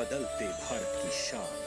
बदलते भारत की शान।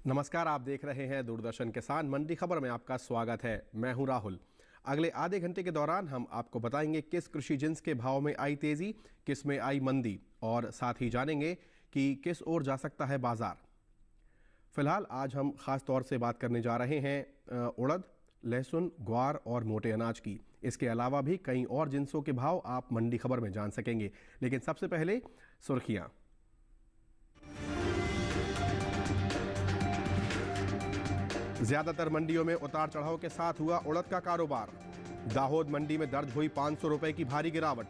नमस्कार, आप देख रहे हैं दूरदर्शन किसान मंडी खबर में आपका स्वागत है। मैं हूं राहुल। अगले आधे घंटे के दौरान हम आपको बताएंगे किस कृषि जिन्स के भाव में आई तेजी, किस में आई मंदी और साथ ही जानेंगे कि किस ओर जा सकता है बाजार। फिलहाल आज हम खास तौर से बात करने जा रहे हैं उड़द, लहसुन, ग्वार और मोटे अनाज की। इसके अलावा भी कई और जिन्सों के भाव आप मंडी खबर में जान सकेंगे, लेकिन सबसे पहले सुर्खियां। ज्यादातर मंडियों में उतार चढ़ाव के साथ हुआ उड़द का कारोबार। दाहोद मंडी में दर्ज हुई 500 रुपए की भारी गिरावट।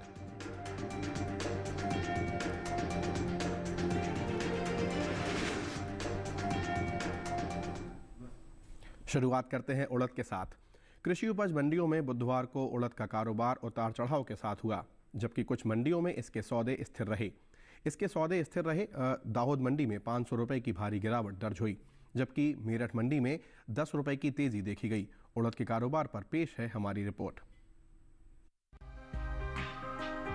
शुरुआत करते हैं उड़द के साथ। कृषि उपज मंडियों में बुधवार को उड़द का कारोबार उतार चढ़ाव के साथ हुआ, जबकि कुछ मंडियों में इसके सौदे स्थिर रहे। दाहोद मंडी में 500 रुपए की भारी गिरावट दर्ज हुई, जबकि मेरठ मंडी में 10 रुपए की तेजी देखी गई। उड़द के कारोबार पर पेश है हमारी रिपोर्ट।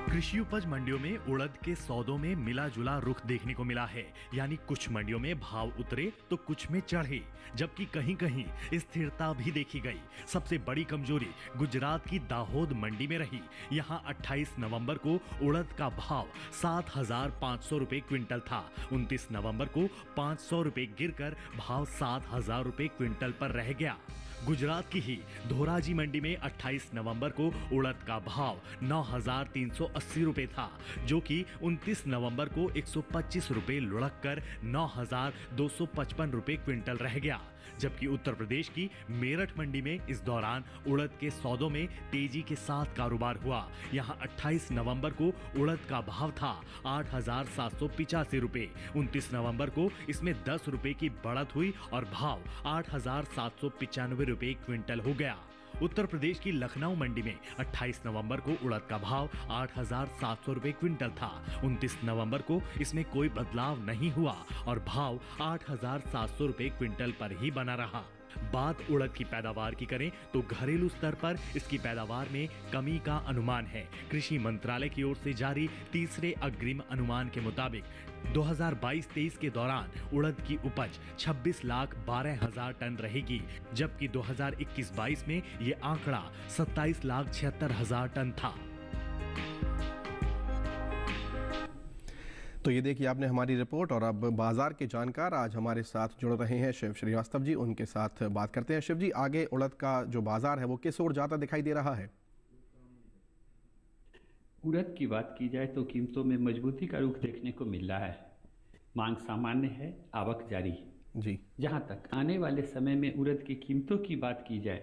कृषि उपज मंडियों में उड़द के सौदों में मिला जुला रुख देखने को मिला है, यानी कुछ मंडियों में भाव उतरे तो कुछ में चढ़े, जबकि कहीं कहीं स्थिरता भी देखी गई। सबसे बड़ी कमजोरी गुजरात की दाहोद मंडी में रही। यहां 28 नवंबर को उड़द का भाव 7,500 रुपए क्विंटल था। 29 नवंबर को 500 रुपए गिरकर भाव 7,000 रुपए क्विंटल पर रह गया। गुजरात की ही धोराजी मंडी में 28 नवंबर को उड़द का भाव 9,380 रुपए था, जो कि 29 नवंबर को 125 रुपए लुढ़क कर 9,255 रुपए क्विंटल रह गया। जबकि उत्तर प्रदेश की मेरठ मंडी में इस दौरान उड़द के सौदों में तेजी के साथ कारोबार हुआ। यहां 28 नवंबर को उड़द का भाव था 8,785 रुपए। 29 नवंबर को इसमें 10 रुपए की बढ़त हुई और भाव 8,795 रुपए क्विंटल हो गया। उत्तर प्रदेश की लखनऊ मंडी में 28 नवंबर को उड़द का भाव 8,700 रुपए क्विंटल था। 29 नवंबर को इसमें कोई बदलाव नहीं हुआ और भाव 8,700 रुपए क्विंटल पर ही बना रहा। बात उड़द की पैदावार की करें तो घरेलू स्तर पर इसकी पैदावार में कमी का अनुमान है। कृषि मंत्रालय की ओर से जारी तीसरे अग्रिम अनुमान के मुताबिक 2022-23 के दौरान उड़द की उपज 26,12,000 टन रहेगी, जबकि 2021-22 में ये आंकड़ा 27,76,000 टन था। तो ये देखिए आपने हमारी रिपोर्ट। और अब बाजार के जानकार आज हमारे साथ जुड़ रहे हैं शिव श्रीवास्तव जी, उनके साथ बात करते हैं। शिव जी, आगे उड़द का जो बाजार है वो किस ओर जाता दिखाई दे रहा है? उड़द की बात की जाए तो कीमतों में मजबूती का रुख देखने को मिल रहा है। मांग सामान्य है, आवक जारी जी। जहां तक आने वाले समय में उड़द की कीमतों की बात की जाए,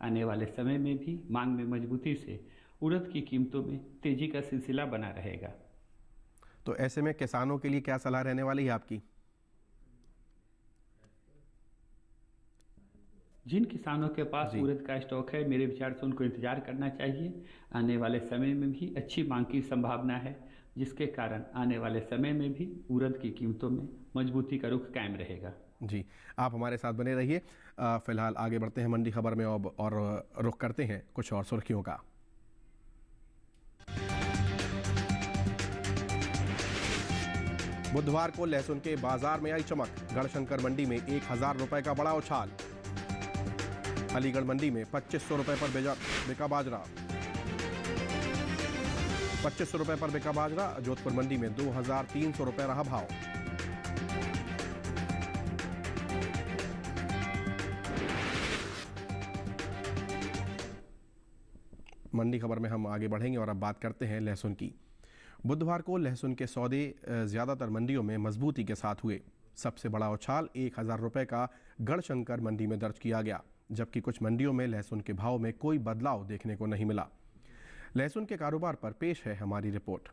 आने वाले समय में भी मांग में मजबूती से उड़द की कीमतों में तेजी का सिलसिला बना रहेगा। तो ऐसे में किसानों के लिए क्या सलाह रहने वाली है आपकी? जिन किसानों के पास उड़द का स्टॉक है, मेरे विचार से उनको इंतजार करना चाहिए। आने वाले समय में भी अच्छी मांग की संभावना है, जिसके कारण आने वाले समय में भी उड़द की कीमतों में मजबूती का रुख कायम रहेगा। जी, आप हमारे साथ बने रहिए। फिलहाल आगे बढ़ते हैं मंडी खबर में और रुख करते हैं कुछ और सुर्खियों का। बुधवार को लहसुन के बाजार में आई चमक। गढ़शंकर मंडी में 1,000 रुपए का बड़ा उछाल। अलीगढ़ मंडी में 2,500 रुपए पर बिका बाजरा। 2,500 रुपए पर बिका बाजरा। जोधपुर मंडी में 2,300 रुपए रहा भाव। मंडी खबर में हम आगे बढ़ेंगे और अब बात करते हैं लहसुन की। बुधवार को लहसुन के सौदे ज़्यादातर मंडियों में मजबूती के साथ हुए। सबसे बड़ा उछाल 1,000 रुपए का गढ़शंकर मंडी में दर्ज किया गया, जबकि कुछ मंडियों में लहसुन के भाव में कोई बदलाव देखने को नहीं मिला। लहसुन के कारोबार पर पेश है हमारी रिपोर्ट।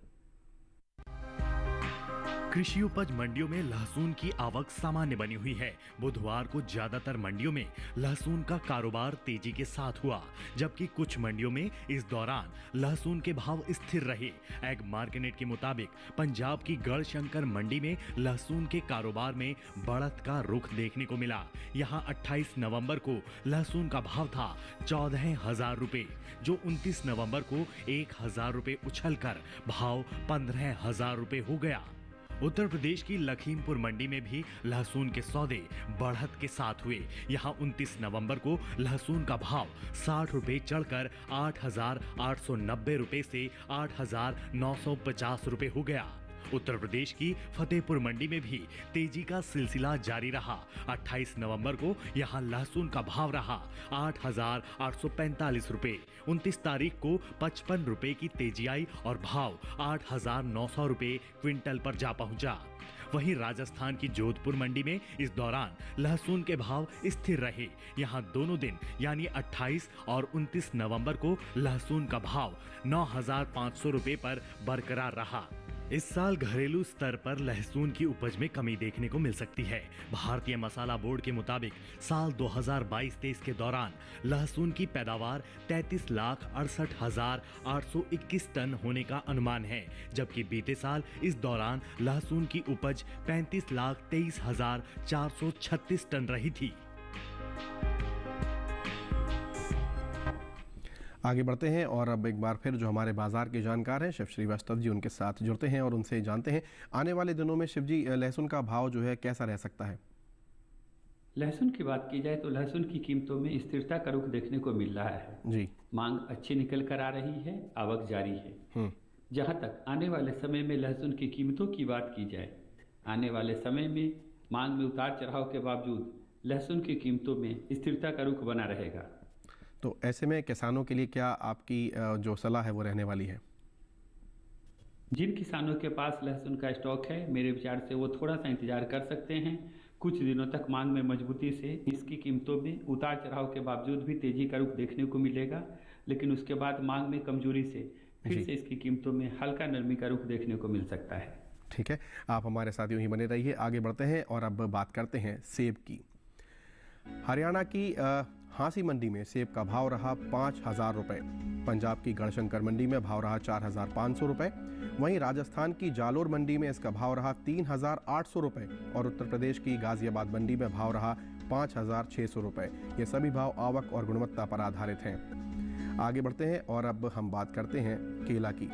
कृषि उपज मंडियों में लहसुन की आवक सामान्य बनी हुई है। बुधवार को ज्यादातर मंडियों में लहसुन का कारोबार तेजी के साथ हुआ, जबकि कुछ मंडियों में इस दौरान लहसुन के भाव स्थिर रहे। एग मार्केट के मुताबिक पंजाब की गढ़शंकर मंडी में लहसुन के कारोबार में बढ़त का रुख देखने को मिला। यहां 28 नवंबर को लहसुन का भाव था 14,000 रुपए, जो 29 नवंबर को 1,000 रुपए उछलकर भाव 15,000 रुपए हो गया। उत्तर प्रदेश की लखीमपुर मंडी में भी लहसुन के सौदे बढ़त के साथ हुए। यहां 29 नवंबर को लहसुन का भाव 60 रुपए चढ़कर 8,890 रुपए से 8,950 रुपए हो गया। उत्तर प्रदेश की फतेहपुर मंडी में भी तेजी का सिलसिला जारी रहा। 28 नवंबर को यहां लहसुन का भाव रहा 8,845 रुपए। 29 तारीख को 55 रुपए की तेजी आई और भाव 8,900 रुपए क्विंटल पर जा पहुंचा। वहीं राजस्थान की जोधपुर मंडी में इस दौरान लहसुन के भाव स्थिर रहे। यहां दोनों दिन यानी 28 और 29 नवंबर को लहसुन का भाव 9,500 रुपए पर बरकरार रहा। इस साल घरेलू स्तर पर लहसुन की उपज में कमी देखने को मिल सकती है। भारतीय मसाला बोर्ड के मुताबिक साल 2022-23 के दौरान लहसुन की पैदावार 33,68,821 टन होने का अनुमान है, जबकि बीते साल इस दौरान लहसुन की उपज 35,23,436 टन रही थी। आगे बढ़ते हैं और अब एक बार फिर जो हमारे बाजार के जानकार हैं शिव श्रीवास्तव जी, उनके साथ जुड़ते हैं और उनसे जानते हैं आने वाले दिनों में शिव जी लहसुन का भाव जो है कैसा रह सकता है। लहसुन की बात की जाए तो लहसुन की कीमतों में स्थिरता का रुख देखने को मिल रहा है जी। मांग अच्छी निकल कर आ रही है, आवक जारी है। जहां तक आने वाले समय में लहसुन की कीमतों की बात की जाए, आने वाले समय में मांग में उतार चढ़ाव के बावजूद लहसुन की कीमतों में स्थिरता का रुख बना रहेगा। तो ऐसे में किसानों के लिए क्या आपकी जो सलाह है वो रहने वाली है? जिन किसानों के पास लहसुन का स्टॉक है, मेरे विचार से वो थोड़ा सा इंतजार कर सकते हैं। कुछ दिनों तक मांग में मजबूती से इसकी कीमतों में उतार चढ़ाव के बावजूद भी तेजी का रुख देखने को मिलेगा, लेकिन उसके बाद मांग में कमजोरी से फिर से इसकी कीमतों में हल्का नरमी का रुख देखने को मिल सकता है। ठीक है, आप हमारे साथ यूं ही बने रहिए। आगे बढ़ते हैं और अब बात करते हैं सेब की। हरियाणा की हांसी मंडी में सेब का भाव रहा 5,000 रुपये। पंजाब की गढ़शंकर मंडी में भाव रहा 4,500 रुपये। वहीं राजस्थान की जालोर मंडी में इसका भाव रहा 3,800 रुपये और उत्तर प्रदेश की गाजियाबाद मंडी में भाव रहा 5,600 रुपये। ये सभी भाव आवक और गुणवत्ता पर आधारित हैं। आगे बढ़ते हैं और अब हम बात करते हैं केला की।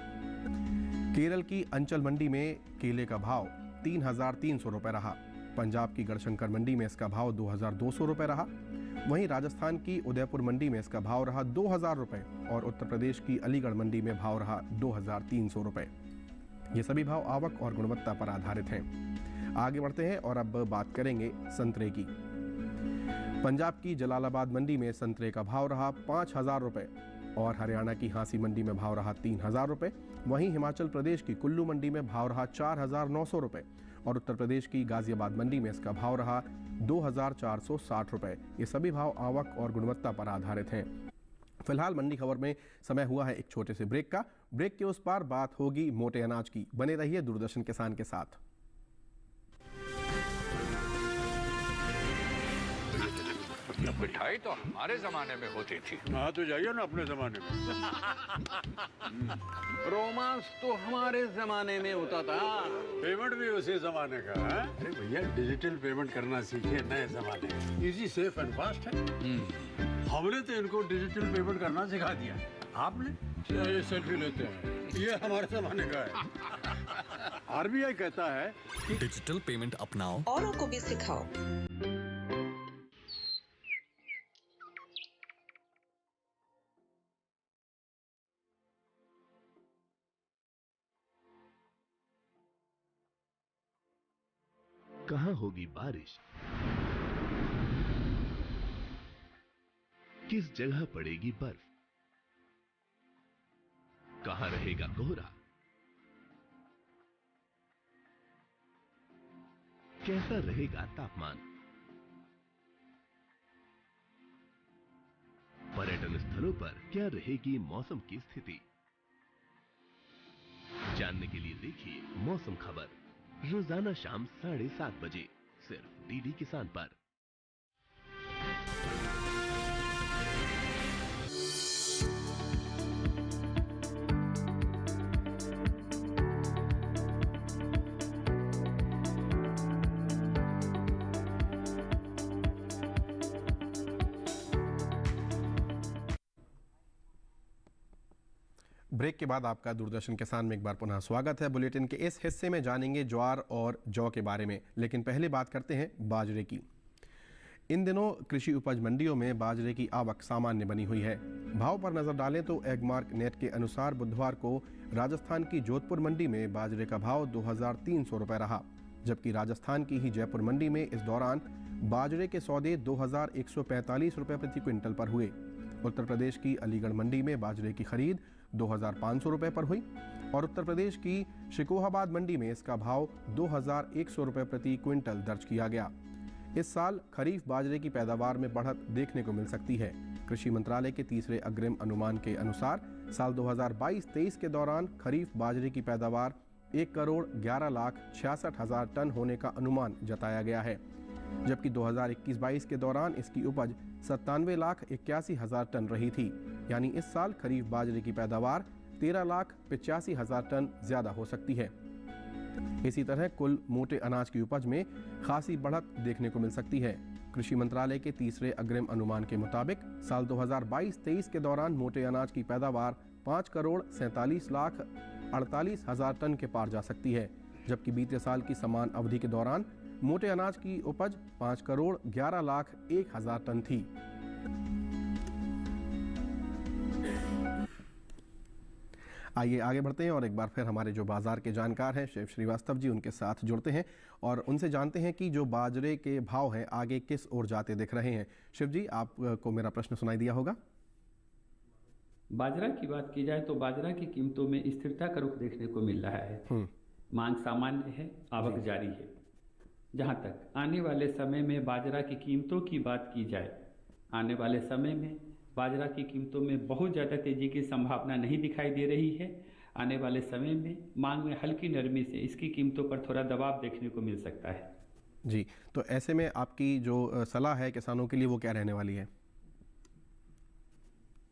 केरल की अंचल मंडी में केले का भाव 3,300 रुपये रहा। पंजाब की गढ़शंकर मंडी में इसका भाव 2,200 रुपये रहा। वहीं राजस्थान की उदयपुर मंडी में इसका भाव रहा 2,000 रुपये और उत्तर प्रदेश की अलीगढ़ मंडी में भाव रहा 2,300 रुपये। ये सभी भाव आवक और गुणवत्ता पर आधारित हैं। आगे बढ़ते हैं और अब बात करेंगे संतरे की। पंजाब की जलालाबाद मंडी में संतरे का भाव रहा 5,000 रुपये और हरियाणा की हांसी मंडी में भाव रहा 3,000 रुपये। वहीं हिमाचल प्रदेश की कुल्लू मंडी में भाव रहा 4,900 रुपये और उत्तर प्रदेश की गाजियाबाद मंडी में इसका भाव रहा 2,460 रुपये। ये सभी भाव आवक और गुणवत्ता पर आधारित हैं। फिलहाल मंडी खबर में समय हुआ है एक छोटे से ब्रेक का। ब्रेक के उस पार बात होगी मोटे अनाज की। बने रहिए दूरदर्शन किसान के साथ। मिठाई तो हमारे जमाने में होती थी। हाँ तो जाइए ना अपने जमाने में। रोमांस तो हमारे जमाने में होता था। पेमेंट भी उसी जमाने का है। अरे भैया डिजिटल पेमेंट करना सीखे नए जमाने में। इजी, सेफ एंड फास्ट है। हमने तो इनको डिजिटल पेमेंट करना सिखा दिया। आपने? ये सेल्फी लेते हैं, ये हमारे जमाने का है। आरबीआई कहता है कि डिजिटल पेमेंट अपनाओ, औरों को भी सिखाओ। कहाँ होगी बारिश, किस जगह पड़ेगी बर्फ, कहाँ रहेगा कोहरा, कैसा रहेगा तापमान। पर्यटन स्थलों पर क्या रहेगी मौसम की स्थिति। जानने के लिए देखिए मौसम खबर रोजाना शाम 7:30 बजे सिर्फ डीडी किसान पर। ब्रेक के बाद आपका दूरदर्शन किसान में एक बार पुनः स्वागत है। बुलेटिन के इस हिस्से में जानेंगे ज्वार और जौ के बारे में, लेकिन पहले बात करते हैं बाजरे की। इन दिनों कृषि उपज मंडियों में बाजरे की आवक सामान्य बनी हुई है। भाव पर नजर डालें तो एगमार्क नेट के अनुसार बुधवार को राजस्थान की जोधपुर मंडी में बाजरे का भाव 2300 रुपये रहा, जबकि राजस्थान की ही जयपुर मंडी में इस दौरान बाजरे के सौदे 2145 रुपये प्रति क्विंटल पर हुए। उत्तर प्रदेश की अलीगढ़ मंडी में बाजरे की खरीद 2500 रुपये पर हुई और उत्तर प्रदेश की शिकोहाबाद मंडी में इसका भाव 2100 रुपये प्रति क्विंटल दर्ज किया गया। इस साल खरीफ बाजरे की पैदावार में बढ़त देखने को मिल सकती है। कृषि मंत्रालय के तीसरे अग्रिम अनुमान के अनुसार साल 2022-23 के दौरान खरीफ बाजरे की पैदावार 1,11,66,000 टन होने का अनुमान जताया गया है, जबकि 2021-22 के दौरान इसकी उपज 97,81,000 टन रही थी। यानी इस साल खरीफ बाजरे की पैदावार 13,85,000 टन ज्यादा हो सकती है। इसी तरह कुल मोटे अनाज की उपज में खासी बढ़त देखने को मिल सकती है। कृषि मंत्रालय के तीसरे अग्रिम अनुमान के मुताबिक साल 2022-23 के दौरान मोटे अनाज की पैदावार 5,47,48,000 टन के पार जा सकती है, जबकि बीते साल की समान अवधि के दौरान मोटे अनाज की उपज 5,11,01,000 टन थी। आइए आगे बढ़ते हैं और एक बार फिर हमारे जो बाजार के जानकार हैं शिव श्रीवास्तव जी, उनके साथ जुड़ते हैं और उनसे जानते हैं कि जो बाजरे के भाव हैं आगे किस ओर जाते दिख रहे हैं। शिव जी, आपको मेरा प्रश्न सुनाई दिया होगा। बाजरा की बात की जाए तो बाजरा की कीमतों में स्थिरता का रुख देखने को मिल रहा है। मांग सामान्य है, आवक जारी है। जहां तक आने वाले समय में बाजरा की कीमतों की बात की जाए, आने वाले समय में बाजरा की कीमतों में बहुत ज़्यादा तेज़ी की संभावना नहीं दिखाई दे रही है। आने वाले समय में मांग में हल्की नरमी से इसकी कीमतों पर थोड़ा दबाव देखने को मिल सकता है। जी, तो ऐसे में आपकी जो सलाह है किसानों के लिए वो क्या रहने वाली है?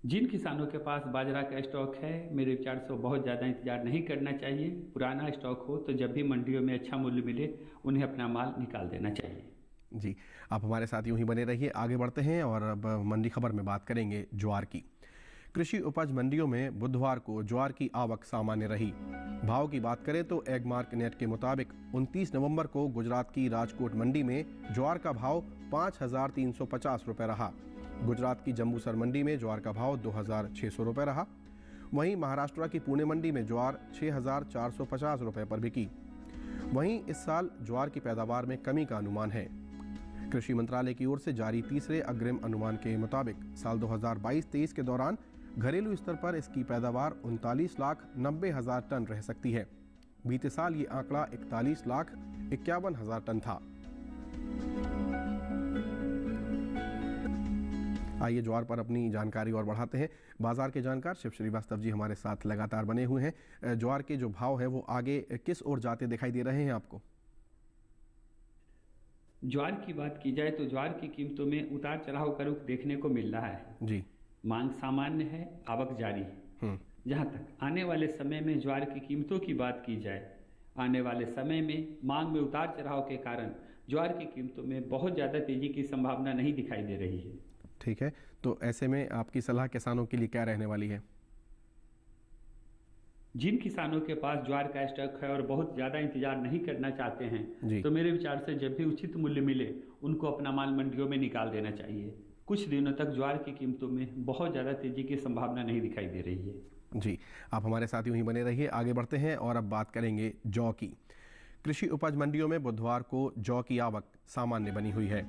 जिन किसानों के पास बाजरा का स्टॉक है, मेरे विचार से बहुत ज़्यादा इंतजार नहीं करना चाहिए। पुराना स्टॉक हो तो जब भी मंडियों में अच्छा मूल्य मिले उन्हें अपना माल निकाल देना चाहिए। जी, आप हमारे साथ यूं ही बने रहिए। आगे बढ़ते हैं और अब मंडी खबर में बात करेंगे ज्वार की। कृषि उपज मंडियों में बुधवार को ज्वार की आवक सामान्य रही। भाव की बात करें तो एगमार्क नेट के मुताबिक 29 नवंबर को गुजरात की राजकोट मंडी में ज्वार का भाव 5,350 रुपये रहा। गुजरात की जम्बूसर मंडी में ज्वार का भाव 2,600 रुपये रहा। वहीं महाराष्ट्र की पुणे मंडी में ज्वार 6,450 रुपये पर बिकी। वहीं इस साल ज्वार की पैदावार में कमी का अनुमान है। कृषि मंत्रालय की ओर से जारी तीसरे अग्रिम अनुमान के मुताबिक साल 2022-23 के दौरान घरेलू स्तर पर इसकी पैदावार 39,90,000 टन रह सकती है। बीते साल ये आंकड़ा 41,51,000 टन था। आइए ज्वार पर अपनी जानकारी और बढ़ाते हैं। बाजार के जानकार शिव श्रीवास्तव जी हमारे साथ लगातार बने हुए हैं। ज्वार के जो भाव है वो आगे किस ओर जाते दिखाई दे रहे हैं आपको? ज्वार की बात की जाए तो ज्वार की कीमतों में उतार चढ़ाव का रुख देखने को मिल रहा है। जी, मांग सामान्य है, आवक जारी है। जहां तक आने वाले समय में ज्वार की कीमतों की बात की जाए, आने वाले समय में मांग में उतार चढ़ाव के कारण ज्वार की कीमतों में बहुत ज़्यादा तेजी की संभावना नहीं दिखाई दे रही है। ठीक है, तो ऐसे में आपकी सलाह किसानों के लिए क्या रहने वाली है? जिन किसानों के पास ज्वार का स्टॉक है और बहुत ज़्यादा इंतजार नहीं करना चाहते हैं, तो मेरे विचार से जब भी उचित मूल्य मिले उनको अपना माल मंडियों में निकाल देना चाहिए। कुछ दिनों तक ज्वार की कीमतों में बहुत ज़्यादा तेजी की संभावना नहीं दिखाई दे रही है। जी, आप हमारे साथ यूं ही बने रहिए। आगे बढ़ते हैं और अब बात करेंगे जौ की। कृषि उपज मंडियों में बुधवार को जौ की आवक सामान्य बनी हुई है।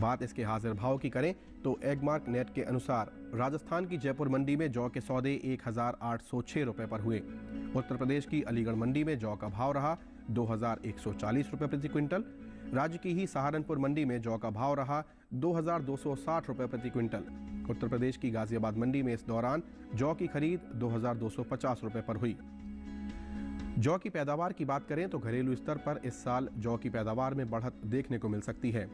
बात इसके हाजिर भाव की करें तो एगमार्क नेट के अनुसार राजस्थान की जयपुर मंडी में जौ के सौदे 1,806 रुपये पर हुए। उत्तर प्रदेश की अलीगढ़ मंडी में जौ का भाव रहा 2,140 रुपये प्रति क्विंटल। राज्य की ही सहारनपुर मंडी में जौ का भाव रहा 2,260 रुपये प्रति क्विंटल। उत्तर प्रदेश की गाजियाबाद मंडी में इस दौरान जौ की खरीद 2,250 रुपये पर हुई। जौ की पैदावार की बात करें तो घरेलू स्तर पर इस साल जौ की पैदावार में बढ़त देखने को मिल सकती है।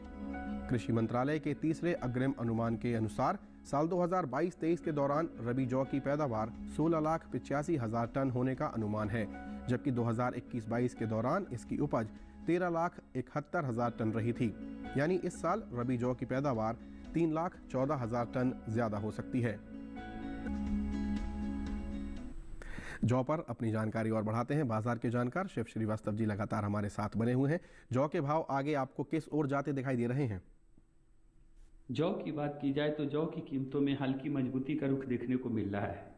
कृषि मंत्रालय के तीसरे अग्रिम अनुमान के अनुसार साल 2022-23 के दौरान रबी जौ की पैदावार 16,85,000 टन होने का अनुमान है, जबकि 2021-22 के दौरान इसकी उपज 13,71,000 टन रही थी। यानी इस साल रबी जौ की पैदावार 3,14,000 टन ज्यादा हो सकती है। जौ पर अपनी जानकारी और बढ़ाते हैं बाजार के जानकार शिव श्रीवास्तव जी लगातार हमारे साथ बने हुए हैं। जौ के भाव आगे आपको किस ओर जाते दिखाई दे रहे हैं? जौ की बात की जाए तो जौ की कीमतों में हल्की मजबूती का रुख देखने को मिल रहा है।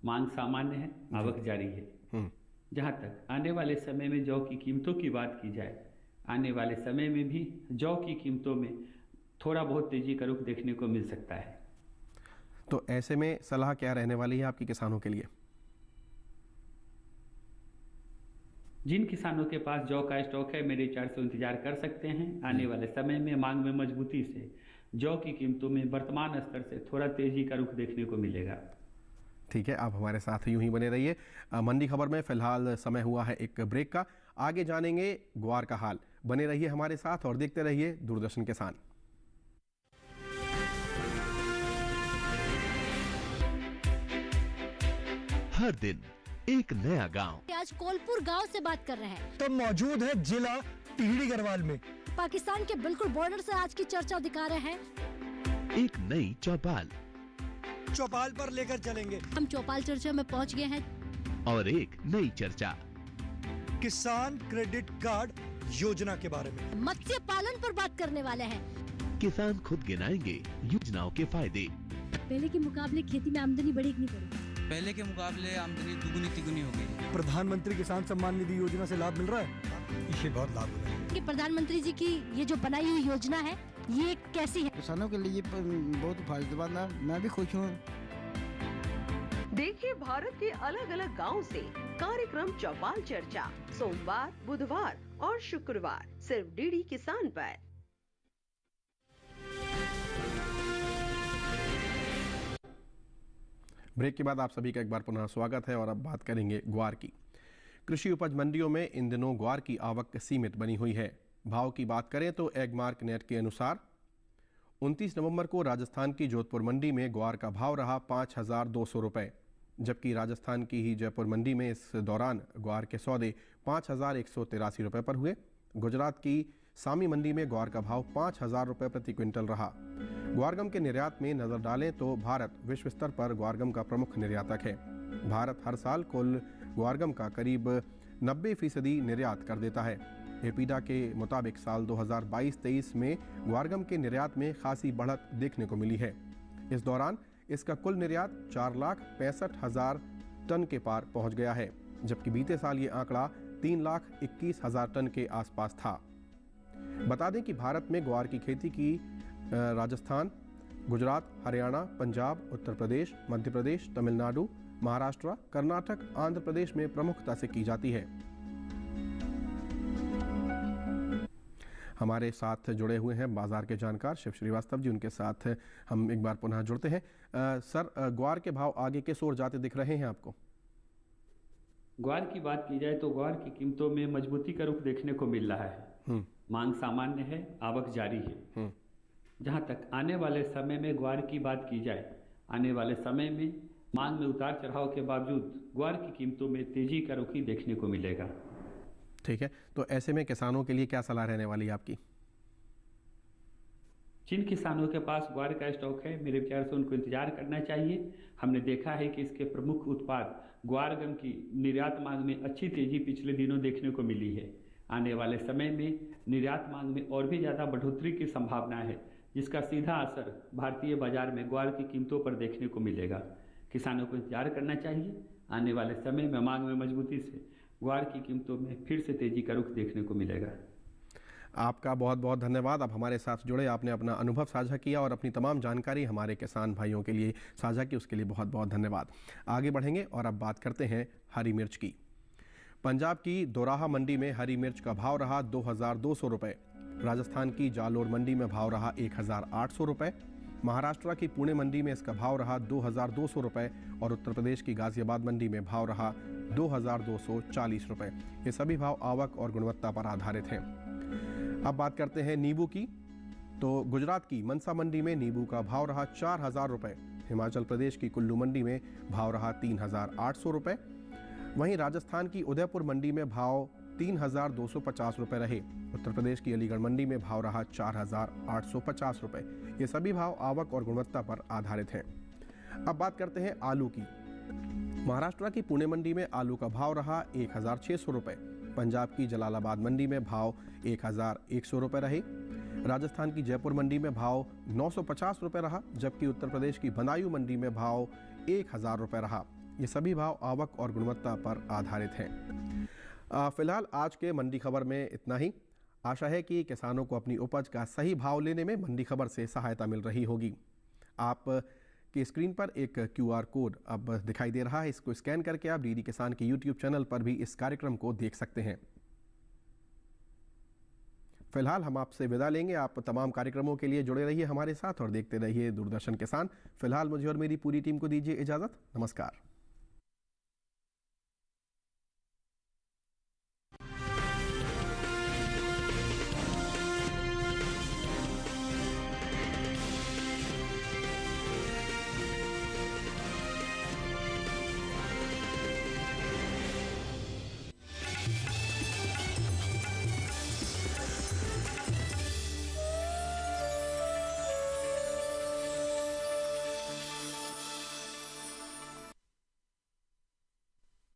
मांग सामान्य है, आवक जारी है। जहां तक आने वाले समय में जौ की कीमतों की बात की जाए, आने वाले समय में भी जौ की कीमतों में थोड़ा बहुत तेजी का रुख देखने को मिल सकता है। तो ऐसे में सलाह क्या रहने वाली है आपकी किसानों के लिए? जिन किसानों के पास जौ का स्टॉक है मेरे विचार से इंतजार कर सकते हैं। आने वाले समय में मांग में मजबूती से जौ की कीमतों में वर्तमान स्तर से थोड़ा तेजी का रुख देखने को मिलेगा। ठीक है, आप हमारे साथ यूं ही बने रहिए। मंडी खबर में फिलहाल समय हुआ है एक ब्रेक का। आगे जानेंगे ग्वार का हाल। बने रहिए हमारे साथ और देखते रहिए दूरदर्शन किसान। हर दिन एक नया गांव। आज कोलपुर गांव से बात कर रहे हैं। तो मौजूद है जिला टिहरी गढ़वाल में। पाकिस्तान के बिल्कुल बॉर्डर से आज की चर्चा दिखा रहे हैं। एक नई चौपाल। चौपाल पर लेकर चलेंगे। हम चौपाल चर्चा में पहुंच गए हैं। और एक नई चर्चा किसान क्रेडिट कार्ड योजना के बारे में। मत्स्य पालन पर बात करने वाले हैं। किसान खुद गिनाएंगे योजनाओं के फायदे। पहले के मुकाबले खेती में आमदनी बढ़ी कि नहीं बढ़ी? पहले के मुकाबले आमदनी दुगुनी तिगुनी हो गई। प्रधानमंत्री किसान सम्मान निधि योजना से लाभ मिल रहा है। इसे बहुत लाभ हो रहा है। कि प्रधानमंत्री जी की ये जो बनाई हुई योजना है ये कैसी है? किसानों के लिए बहुत फायदेमंद है। मैं भी खुश हूँ। देखिए भारत के अलग अलग गाँव से कार्यक्रम चौपाल चर्चा सोमवार, बुधवार और शुक्रवार सिर्फ डीडी किसान पर। ब्रेक के बाद आप सभी का एक बार पुनः स्वागत है और अब बात करेंगे ग्वार की। कृषि उपज मंडियों में इन दिनों ग्वार की आवक सीमित बनी हुई है। भाव की बात करें तो एगमार्क नेट के अनुसार 29 नवंबर को राजस्थान की जोधपुर मंडी में ग्वार का भाव रहा 5,200 रुपये, जबकि राजस्थान की ही जयपुर मंडी में इस दौरान ग्वार के सौदे 5,183 रुपये पर हुए। गुजरात की सामी मंडी में ग्वार का भाव 5,000 रुपये प्रति क्विंटल रहा। ग्वारगम के निर्यात में नजर डालें तो भारत विश्व स्तर पर ग्वारगम का प्रमुख निर्यातक है। भारत हर साल कुल ग्वारगम का करीब 90% निर्यात कर देता है। एपीडा के मुताबिक साल 2022-23 में ग्वारगम के निर्यात में खासी बढ़त देखने को मिली है। इस दौरान इसका कुल निर्यात 4,65,000 टन के पार पहुंच गया है, जबकि बीते साल ये आंकड़ा 3,21,000 टन के आसपास था। बता दें कि भारत में ग्वार की खेती की राजस्थान, गुजरात, हरियाणा, पंजाब, उत्तर प्रदेश, मध्य प्रदेश, तमिलनाडु, महाराष्ट्र, कर्नाटक, आंध्र प्रदेश में प्रमुखता से की जाती है। हमारे साथ जुड़े हुए हैं बाजार के जानकार शिव श्रीवास्तव जी, उनके साथ हम एक बार पुनः जुड़ते हैं। सर, ग्वार के भाव आगे किस ओर जाते दिख रहे हैं आपको? ग्वार की बात की जाए तो ग्वार की कीमतों में मजबूती का रुख देखने को मिल रहा है। मांग सामान्य है, आवक जारी है। जहां तक आने वाले समय में ग्वार की बात की जाए, आने वाले समय में मांग में उतार चढ़ाव के बावजूद ग्वार की कीमतों में तेजी का रुख ही देखने को मिलेगा। ठीक है, तो ऐसे में किसानों के लिए क्या सलाह रहने वाली है आपकी? जिन किसानों के पास ग्वार का स्टॉक है मेरे विचार से उनको इंतजार करना चाहिए। हमने देखा है कि इसके प्रमुख उत्पाद ग्वारगम की निर्यात मांग में अच्छी तेजी पिछले दिनों देखने को मिली है। आने वाले समय में निर्यात मांग में और भी ज़्यादा बढ़ोतरी की संभावना है, जिसका सीधा असर भारतीय बाजार में ग्वार की कीमतों पर देखने को मिलेगा। किसानों को इंतजार करना चाहिए। आने वाले समय में मांग में मजबूती से ग्वार की कीमतों में फिर से तेजी का रुख देखने को मिलेगा। आपका बहुत बहुत धन्यवाद। आप हमारे साथ जुड़े, आपने अपना अनुभव साझा किया और अपनी तमाम जानकारी हमारे किसान भाइयों के लिए साझा की, उसके लिए बहुत बहुत धन्यवाद। आगे बढ़ेंगे और अब बात करते हैं हरी मिर्च की। पंजाब की दोराहा मंडी में हरी मिर्च का भाव रहा 2,200 रुपये। राजस्थान की जालोर मंडी में भाव रहा 1,800 रुपये। महाराष्ट्र की पुणे मंडी में इसका भाव रहा 2,200 रुपये और उत्तर प्रदेश की गाजियाबाद मंडी में भाव रहा 2,240 रुपये। ये सभी भाव आवक और गुणवत्ता पर आधारित हैं। अब बात करते हैं नींबू की। तो गुजरात की मनसा मंडी में नींबू का भाव रहा 4,000 रुपये। हिमाचल प्रदेश की कुल्लू मंडी में भाव रहा 3,800 रुपये। वहीं राजस्थान की उदयपुर मंडी में भाव 3,250 रुपये रहे। उत्तर प्रदेश की अलीगढ़ मंडी में भाव रहा 4,850 रुपये। ये सभी भाव आवक और गुणवत्ता पर आधारित हैं। अब बात करते हैं आलू की। महाराष्ट्र की पुणे मंडी में आलू का भाव रहा 1,600 रुपये। पंजाब की जलालाबाद मंडी में भाव 1,100 रुपये रहे। राजस्थान की जयपुर मंडी में भाव 950 रुपये रहा, जबकि उत्तर प्रदेश की बदायूं मंडी में भाव 1,000 रुपये रहा। ये सभी भाव आवक और गुणवत्ता पर आधारित हैं। फिलहाल आज के मंडी खबर में इतना ही। आशा है कि किसानों को अपनी उपज का सही भाव लेने में मंडी खबर से सहायता मिल रही होगी। आप की स्क्रीन पर एक QR कोड अब दिखाई दे रहा है। इसको स्कैन करके आप डीडी किसान के YouTube चैनल पर भी इस कार्यक्रम को देख सकते हैं। फिलहाल हम आपसे विदा लेंगे। आप तमाम कार्यक्रमों के लिए जुड़े रहिए हमारे साथ और देखते रहिए दूरदर्शन किसान। फिलहाल मुझे और मेरी पूरी टीम को दीजिए इजाज़त। नमस्कार।